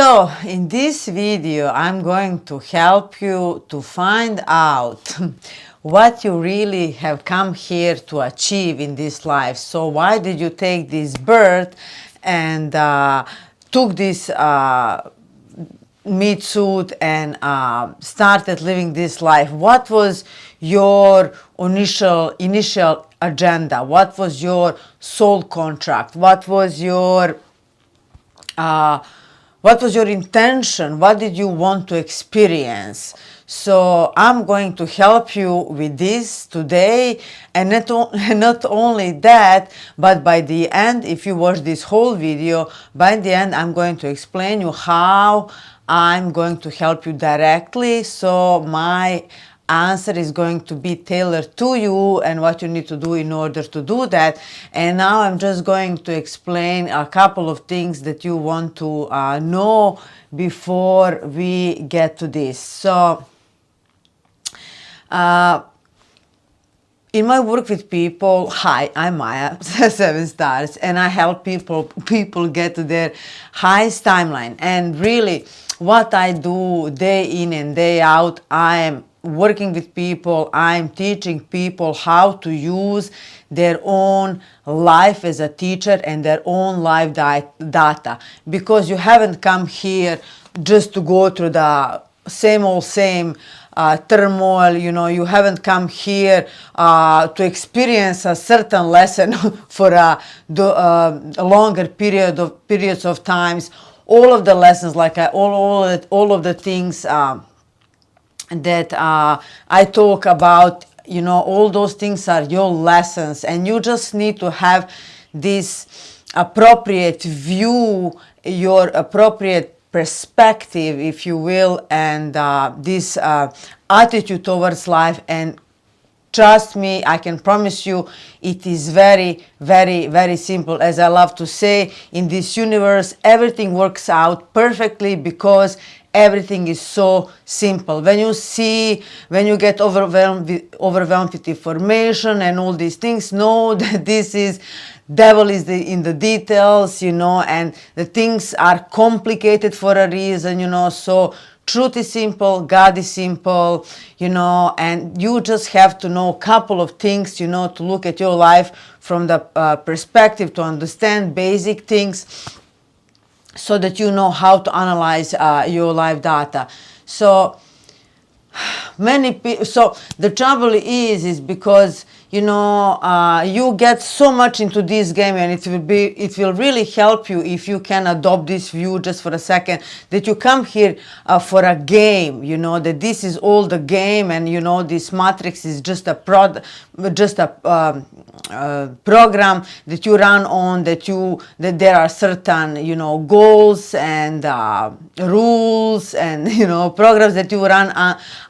So in this video, I'm going to help you to find out what you really have come here to achieve in this life. So why did you take this birth and took this meat suit and started living this life? What was your initial agenda? What was your soul contract? What was your intention? What did you want to experience? So I'm going to help you with this today, and not only that, but by the end, if you watch this whole video, by the end I'm going to explain you how I'm going to help you directly. So my answer is going to be tailored to you and what you need to do in order to do that. And now I'm just going to explain a couple of things that you want to know before we get to this. So in my work with people, hi, I'm Maya, 7 stars, and I help people get to their highest timeline. And really, what I do day in and day out, I am working with people, I'm teaching people how to use their own life as a teacher and their own life data. Because you haven't come here just to go through the same turmoil, you haven't come here to experience a certain lesson for a longer periods of times. All of the lessons, like all of the things that I talk about, all those things are your lessons, and you just need to have this appropriate view, your appropriate perspective, if you will, and this attitude towards life. And trust me, I can promise you, it is very, very, very simple. As I love to say, in this universe, everything works out perfectly because everything is so simple. When you get overwhelmed with information and all these things, know that this is devil is in the details, and the things are complicated for a reason, so truth is simple, God is simple, and you just have to know a couple of things, to look at your life from the perspective, to understand basic things, so that you know how to analyze your life data. So so the trouble is because you get so much into this game, and it will really help you if you can adopt this view just for a second, that you come here for a game, that this is all the game, and this matrix is just a program that you run on, that there are certain goals and rules and programs that you run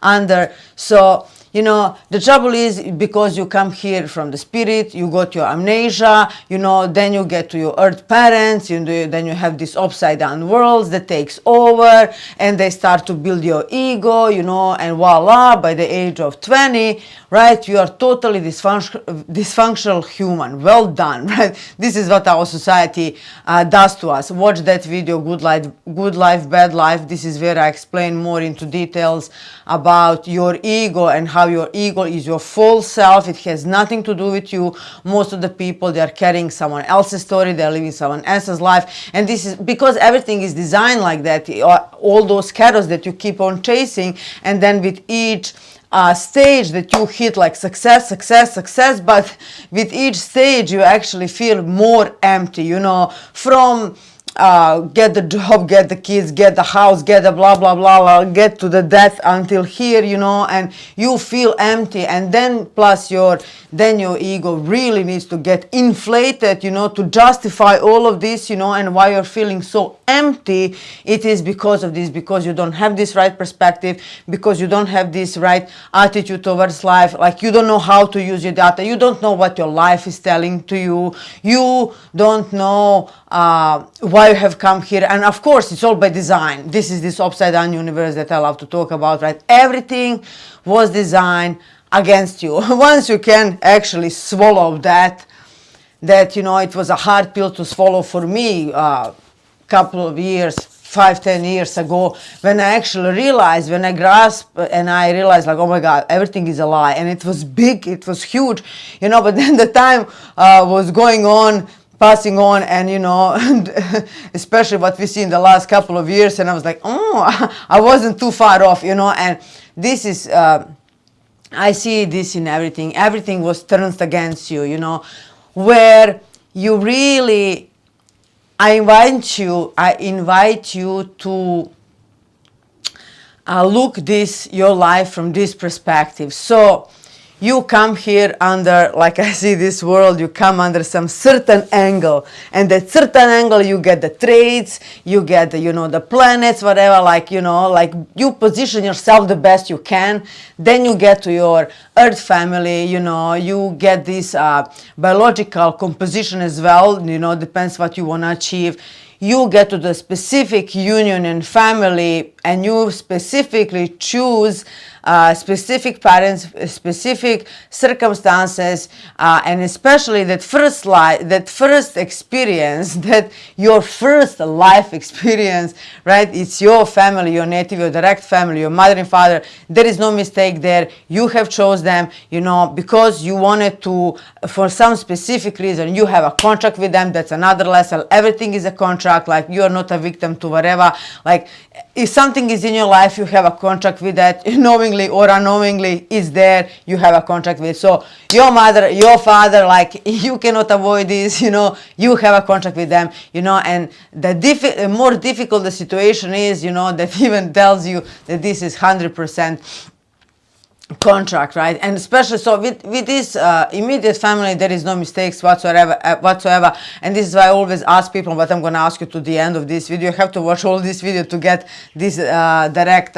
under. So the trouble is, because you come here from the spirit, you got your amnesia, then you get to your earth parents, then you have this upside down worlds that takes over, and they start to build your ego, and voila, by the age of 20, right, you are totally dysfunctional human. Well done, right? This is what our society does to us. Watch that video, Good Life, Bad Life. This is where I explain more into details about your ego and how your ego is your false self. It has nothing to do with you. Most of the people, they are carrying someone else's story, they're living someone else's life, and this is because everything is designed like that. All those carrots that you keep on chasing, and then with each stage that you hit, like success, but with each stage you actually feel more empty, from get the job, get the kids, get the house, get the blah blah blah, get to the death until here, and you feel empty. And then plus your ego really needs to get inflated, to justify all of this, and why you're feeling so empty. It is because of this, because you don't have this right perspective, because you don't have this right attitude towards life. Like, you don't know how to use your data, you don't know what your life is telling to you, you don't know why you have come here. And of course, it's all by design. This is this upside down universe that I love to talk about, right? Everything was designed against you. Once you can actually swallow that it was a hard pill to swallow for me, couple of years, 5-10 years ago, when I actually realized, when I grasped and I realized like, oh my God, everything is a lie. And it was big, it was huge, but then the time was going on, passing on, and especially what we see in the last couple of years, and I was like, oh, I wasn't too far off, and this is, I see this in everything. Everything was turned against you, where you really, I invite you to look your life from this perspective. So you come here under, like I see this world, you come under some certain angle, and that certain angle you get the traits, you get the planets, whatever, like you position yourself the best you can. Then you get to your earth family, you get this biological composition as well, depends what you want to achieve. You get to the specific union and family, and you specifically choose specific parents, specific circumstances, and especially that first experience, that your first life experience, right? It's your family, your native, your direct family, your mother and father. There is no mistake there. You have chose them, because you wanted to, for some specific reason, you have a contract with them. That's another lesson. Everything is a contract. Like, you are not a victim to whatever. Like, if something is in your life, you have a contract with that, knowingly or unknowingly, is there, you have a contract with. So your mother, your father, like, you cannot avoid this, you have a contract with them, and the more difficult the situation is, that even tells you that this is 100% contract, right? And especially so with this immediate family, there is no mistakes whatsoever. And this is why I always ask people, what I'm going to ask you to the end of this video. You have to watch all this video to get this direct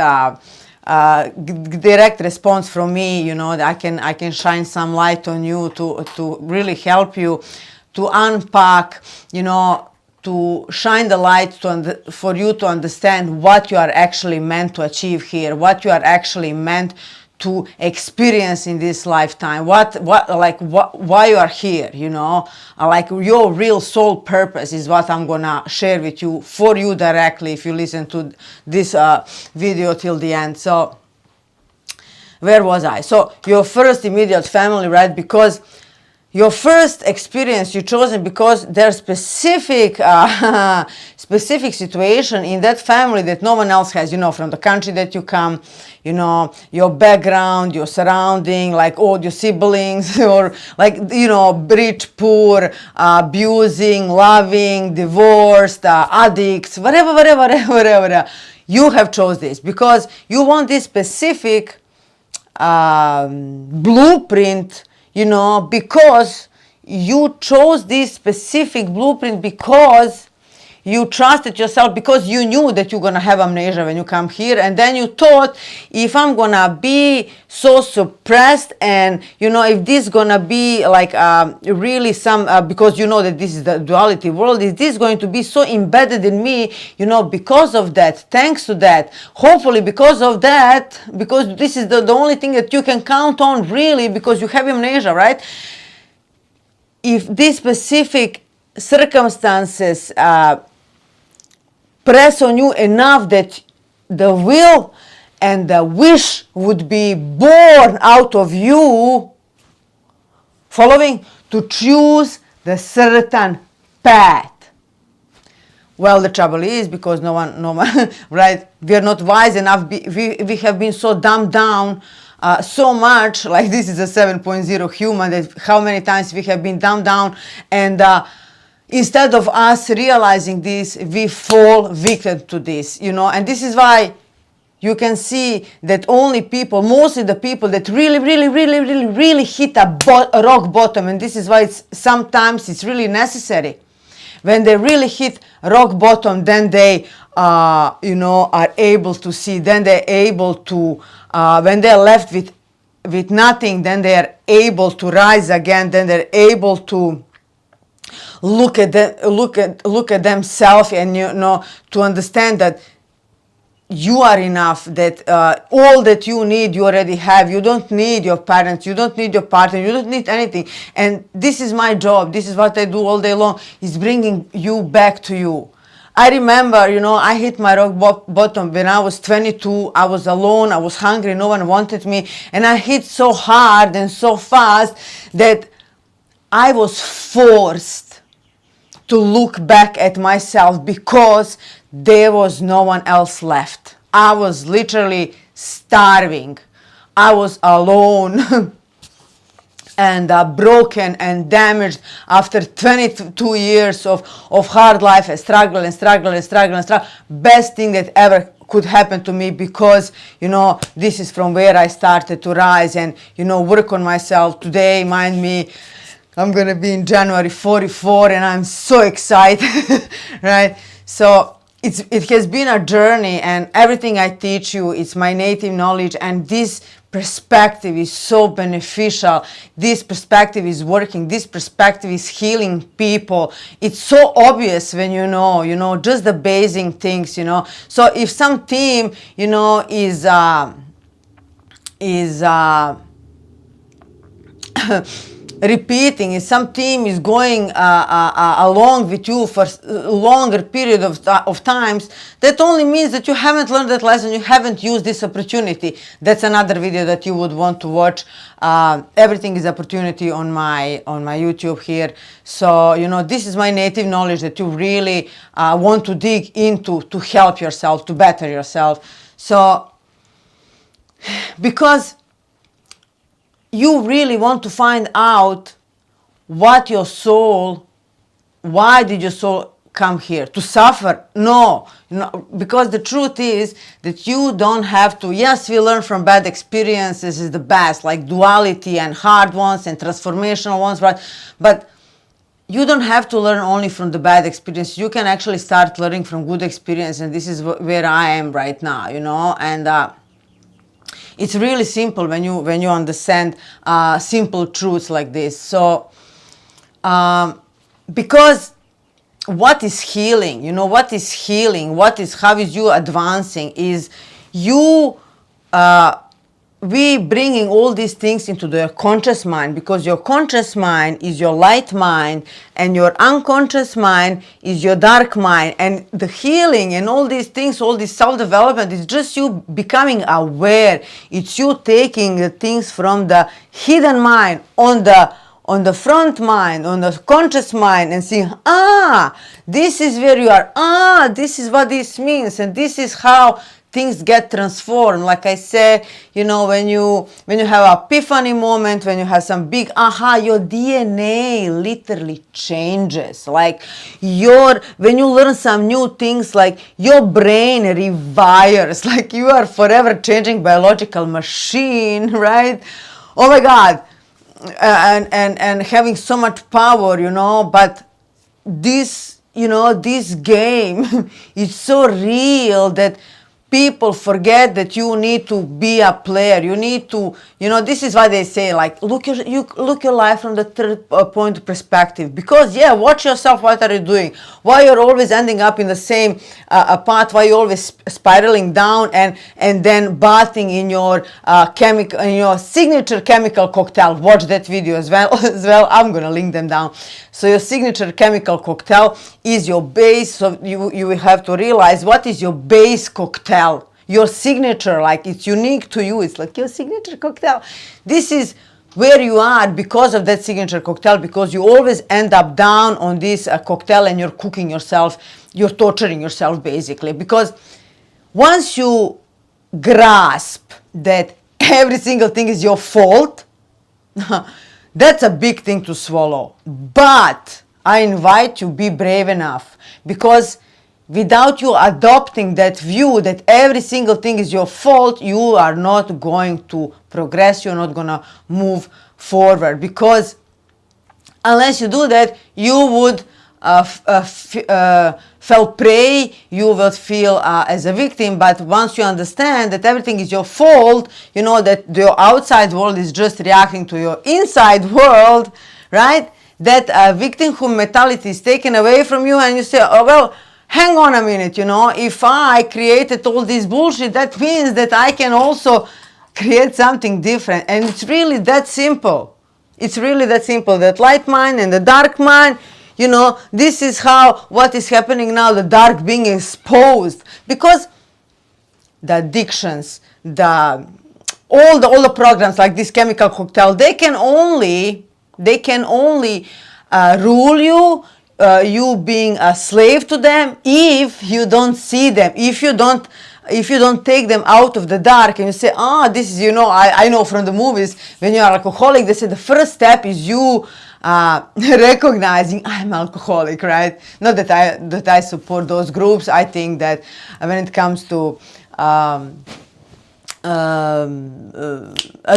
response from me. I can shine some light on you to really help you to unpack, to shine the light for you to understand what you are actually meant to achieve here, what you are actually meant to experience in this lifetime, why you are here, like your real soul purpose is what I'm gonna share with you, for you directly, if you listen to this video till the end. So where was I? So your first immediate family, right? Because your first experience you chosen because there's specific situation in that family that no one else has, from the country that you come, your background, your surrounding, like all your siblings, or like, rich, poor, abusing, loving, divorced, addicts, whatever. You have chose this because you want this specific blueprint, because you chose this specific blueprint, because you trusted yourself, because you knew that you're going to have amnesia when you come here. And then you thought, if I'm going to be so suppressed, and, if this is going to be like really some, because that this is the duality world, is this going to be so embedded in me, because of that, thanks to that, hopefully because of that, because this is the only thing that you can count on, really, because you have amnesia, right? If these specific circumstances press on you enough that the will and the wish would be born out of you, following, to choose the certain path. Well, the trouble is, because no one, right? We are not wise enough. We have been so dumbed down so much. Like, this is a 7.0 human, that how many times we have been dumbed down, and instead of us realizing this, we fall victim to this, and this is why you can see that mostly the people that really hit a rock bottom, and this is why sometimes it's really necessary. When they really hit rock bottom, then they, are able to see, then they're able to, when they're left with nothing, then they are able to rise again, then they're able to look at themselves, and to understand that you are enough, that all that you need you already have. You don't need your parents, you don't need your partner, you don't need anything. And this is my job, this is what I do all day long, is bringing you back to you. I remember, you know, I hit my rock bottom when I was 22. I was alone, I was hungry, no one wanted me, and I hit so hard and so fast that I was forced to look back at myself because there was no one else left. I was literally starving. I was alone. And broken and damaged after 22 years of hard life and struggle and struggle and struggle and struggle. Best thing that ever could happen to me, because, you know, this is from where I started to rise and, you know, work on myself. Today, mind me, I'm gonna be in January 44 and I'm so excited, right? So it has been a journey, and everything I teach you, it's my native knowledge, and this perspective is so beneficial. This perspective is working. This perspective is healing people. It's so obvious when you know, just the basic things, you know. So if some team, you know, is repeating, if some team is going along with you for a longer period of times, that only means that you haven't learned that lesson, you haven't used this opportunity. That's another video that you would want to watch. Everything is opportunity on my YouTube here. So, you know, this is my native knowledge that you really want to dig into to help yourself, to better yourself. So, because you really want to find out what your soul, why did your soul come here? To suffer? No, because the truth is that you don't have to. Yes, we learn from bad experiences is the best, like duality and hard ones and transformational ones, right? But you don't have to learn only from the bad experience. You can actually start learning from good experience, and this is where I am right now, you know, and it's really simple when you understand simple truths like this. So, because what is healing? You know, what is healing? How is you advancing? Is you we bringing all these things into the conscious mind, because your conscious mind is your light mind and your unconscious mind is your dark mind. And the healing and all these things, all this self-development is just you becoming aware. It's you taking the things from the hidden mind on the front mind, on the conscious mind, and seeing, this is where you are, this is what this means, and this is how things get transformed. Like I said, you know, when you have an epiphany moment, when you have some big your DNA literally changes. Like when you learn some new things, like your brain rewires, like you are forever changing biological machine, right? Oh my God. And having so much power, you know, but this game is so real that people forget that you need to be a player. You need to, this is why they say, like, look your life from the third point perspective. Because, watch yourself. What are you doing? Why you're always ending up in the same path? Why you're always spiraling down and then bathing in your signature chemical cocktail? Watch that video as well. I'm gonna link them down. So your signature chemical cocktail is your base. So you will have to realize what is your base cocktail. Your signature, like it's unique to you. It's like your signature cocktail. This is where you are because of that signature cocktail, because you always end up down on this cocktail and you're cooking yourself. You're torturing yourself basically, because once you grasp that every single thing is your fault, that's a big thing to swallow. But I invite you, be brave enough, because without you adopting that view that every single thing is your fault, you are not going to progress. You're not going to move forward, because unless you do that, you would fall prey, you will feel as a victim. But once you understand that everything is your fault, you know that your outside world is just reacting to your inside world, right? That victimhood mentality is taken away from you, and you say, oh, well, hang on a minute, if I created all this bullshit, that means that I can also create something different. And it's really that simple. It's really that simple. That light mind and the dark mind, You know, this is how, what is happening now, the dark being exposed. Because the addictions, all the programs like this chemical cocktail, they can only rule you, you being a slave to them, if you don't see them, if you don't take them out of the dark and you say, this is, you know, I know from the movies, when you are alcoholic, they say the first step is you recognizing I'm alcoholic, right? Not that I support those groups. I think that when it comes to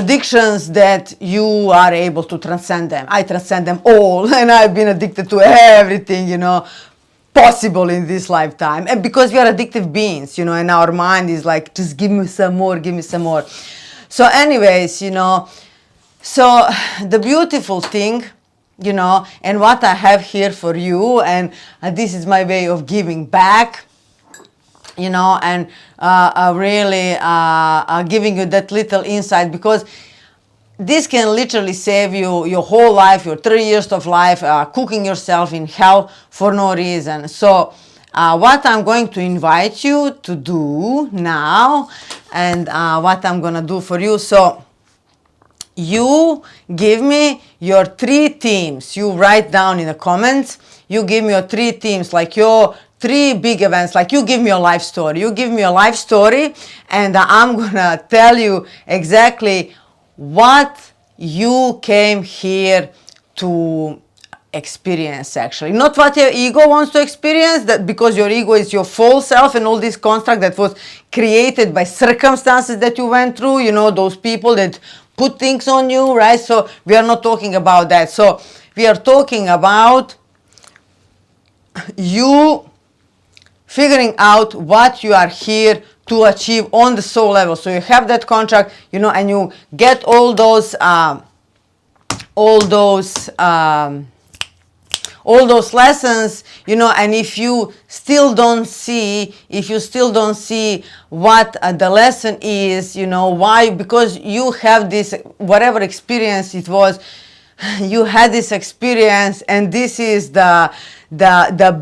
addictions, that you are able to transcend them. I transcend them all, and I've been addicted to everything, you know, possible in this lifetime. And because we are addictive beings, you know, and our mind is like, just give me some more, give me some more. So anyways, you know, so the beautiful thing, you know, and what I have here for you, and this is my way of giving back, you know, and really giving you that little insight, because this can literally save you your whole life, your 3 years of life, cooking yourself in hell for no reason. So what I'm going to invite you to do now, and what I'm going to do for you, so you give me your 3 themes. You write down in the comments, you give me your 3 themes, like your 3 big events. Like, you give me a life story. You give me a life story, and I'm gonna tell you exactly what you came here to experience, actually. Not what your ego wants to experience, that because your ego is your false self and all this construct that was created by circumstances that you went through, you know, those people that put things on you, right? So we are not talking about that. So we are talking about you figuring out what you are here to achieve on the soul level. So you have that contract, you know, and you get all those lessons, you know. And if you still don't see what the lesson is, you know, why? Because you have this, whatever experience it was, you had this experience, and this is the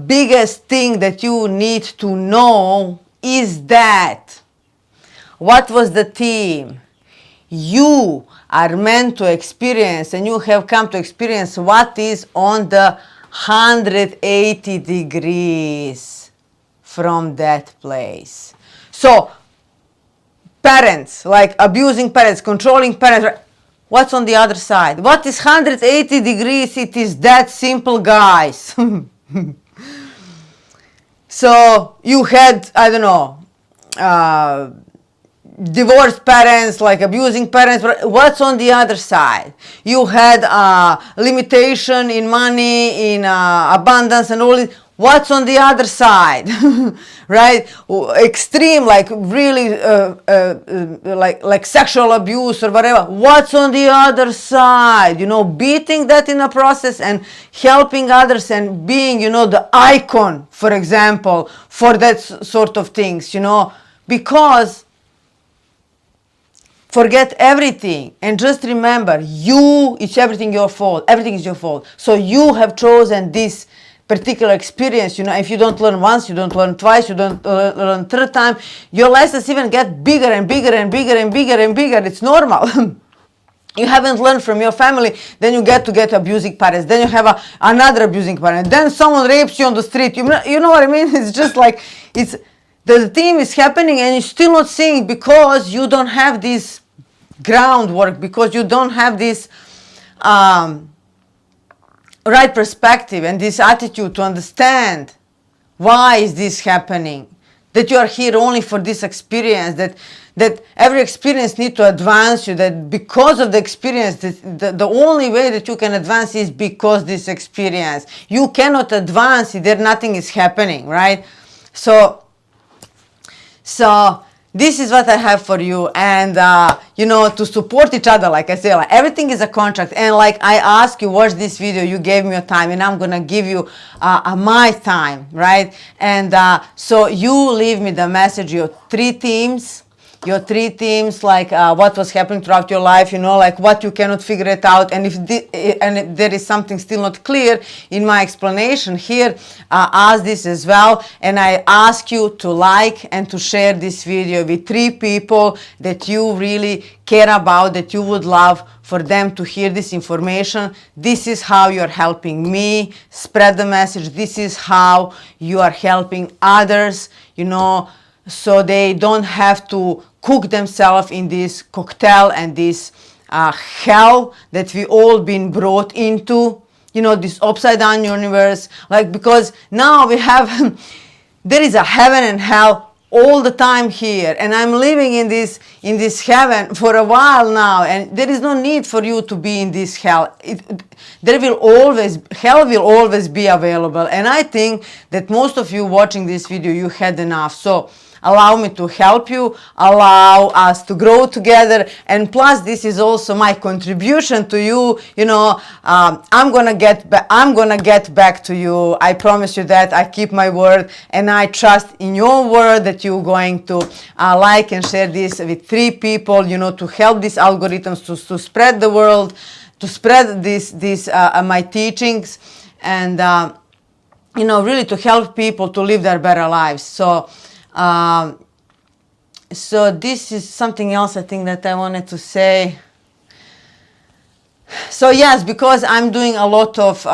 biggest thing that you need to know, is that what was the theme? You are meant to experience, and you have come to experience what is on the 180 degrees from that place. So parents, like abusing parents, controlling parents, what's on the other side? What is 180 degrees? It is that simple, guys. So you had, I don't know, divorced parents, like abusing parents. What's on the other side? You had limitation in money, in abundance, and all this. What's on the other side? Right? Extreme, like really like sexual abuse or whatever. What's on the other side? You know, beating that in a process and helping others and being, you know, the icon, for example, for that sort of things, you know. Because forget everything and just remember, it's everything your fault. Everything is your fault. So you have chosen this particular experience, you know. If you don't learn once, you don't learn twice, you don't learn third time, your lessons even get bigger and bigger and bigger and bigger and bigger. It's normal. You haven't learned from your family, then you get abusing parents, then you have another abusing parent, then someone rapes you on the street. You know what I mean? It's just like, it's the theme is happening and you're still not seeing, because you don't have this groundwork, because you don't have this right perspective and this attitude to understand why is this happening, that you are here only for this experience, that every experience needs to advance you, that because of the experience, the only way that you can advance is because this experience. You cannot advance if there nothing is happening, right? So this is what I have for you. And you know, to support each other, like I say, like everything is a contract. And like I ask you, watch this video, you gave me your time, and I'm gonna give you my time, right? And so you leave me the message, your 3 themes, your 3 themes, like what was happening throughout your life, you know, like what you cannot figure it out, and if there is something still not clear in my explanation here, ask this as well. And I ask you to like and to share this video with 3 people that you really care about, that you would love for them to hear this information. This is how you're helping me spread the message. This is how you are helping others, you know, so they don't have to cook themselves in this cocktail and this hell that we all been brought into, you know, this upside down universe. Like, because now we have there is a heaven and hell all the time here, and I'm living in this heaven for a while now, and there is no need for you to be in this hell. Hell will always be available, and I think that most of you watching this video, you had enough. So allow me to help you, allow us to grow together, and plus this is also my contribution to you. You know, I'm gonna get back to you. I promise you that. I keep my word, and I trust in your word that you're going to like and share this with 3 people, you know, to help these algorithms to spread the world, to spread my teachings, and you know, really to help people to live their better lives. So this is something else I think that I wanted to say. So yes, because I'm doing a lot of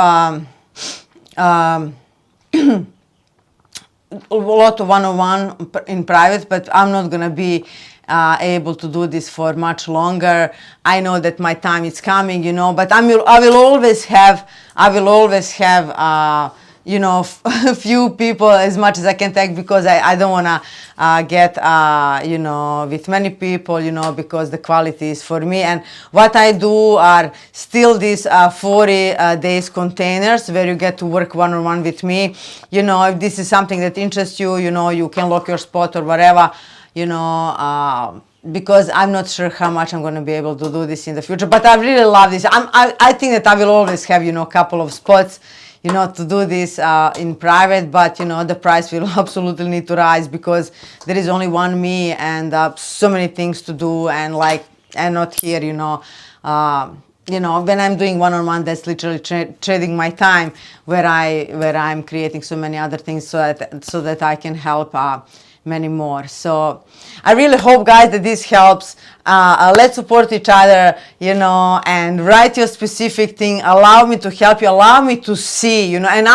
one-on-one in private, but I'm not gonna be able to do this for much longer. I know that my time is coming, you know, but I will always have you know, a few people as much as I can take, because I don't want to get, you know, with many people, you know, because the quality is for me. And what I do are still these 40 days containers where you get to work one-on-one with me. You know, if this is something that interests you, you know, you can lock your spot or whatever, you know, because I'm not sure how much I'm going to be able to do this in the future. But I really love this. I think that I will always have, you know, a couple of spots, you know, to do this in private, but you know, the price will absolutely need to rise, because there is only one me, and so many things to do, and like, and not here, you know, when I'm doing one-on-one, that's literally trading my time, where I'm creating so many other things, so that I can help many more. So I really hope, guys, that this helps. Let's support each other, you know, and write your specific thing. Allow me to help you. Allow me to see, you know, and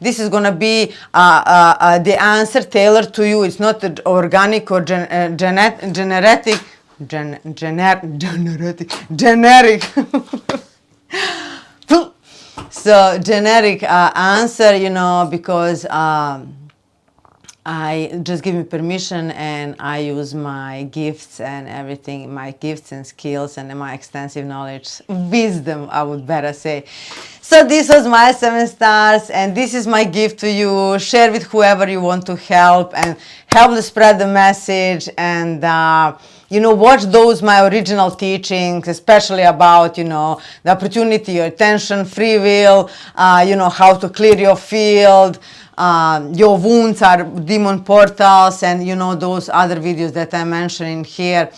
this is gonna be the answer tailored to you. It's not organic or generic. So generic answer, you know, because I just give me permission, and I use my gifts and everything, my gifts and skills and my extensive knowledge, wisdom, I would better say. So this was my 7 stars, and this is my gift to you. Share with whoever you want to help, and help to spread the message, and you know, watch those my original teachings, especially about, you know, the opportunity, your attention, free will, you know, how to clear your field. Your wounds are demon portals, and you know, those other videos that I'm mentioning here,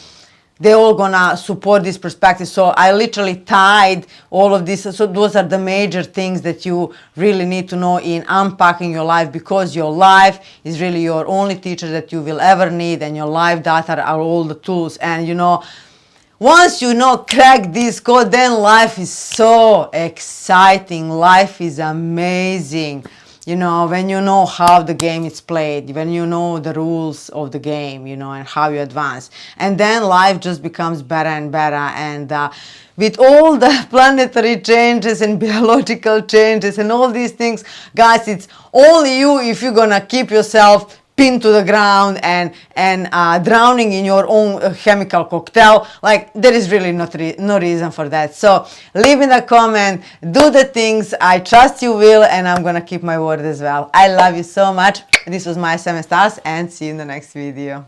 they're all gonna support this perspective. So I literally tied all of this. So those are the major things that you really need to know in unpacking your life, because your life is really your only teacher that you will ever need, and your life data are all the tools. And you know, once you know, crack this code, then life is so exciting. Life is amazing. You know, when you know how the game is played, when you know the rules of the game, you know, and how you advance. And then life just becomes better and better. And with all the planetary changes and biological changes and all these things, guys, it's only you if you're gonna keep yourself pinned to the ground and drowning in your own chemical cocktail. Like, there is really no reason for that. So leave in a comment, do the things. I trust you will, and I'm gonna keep my word as well. I love you so much. This was my 7 stars, and see you in the next video.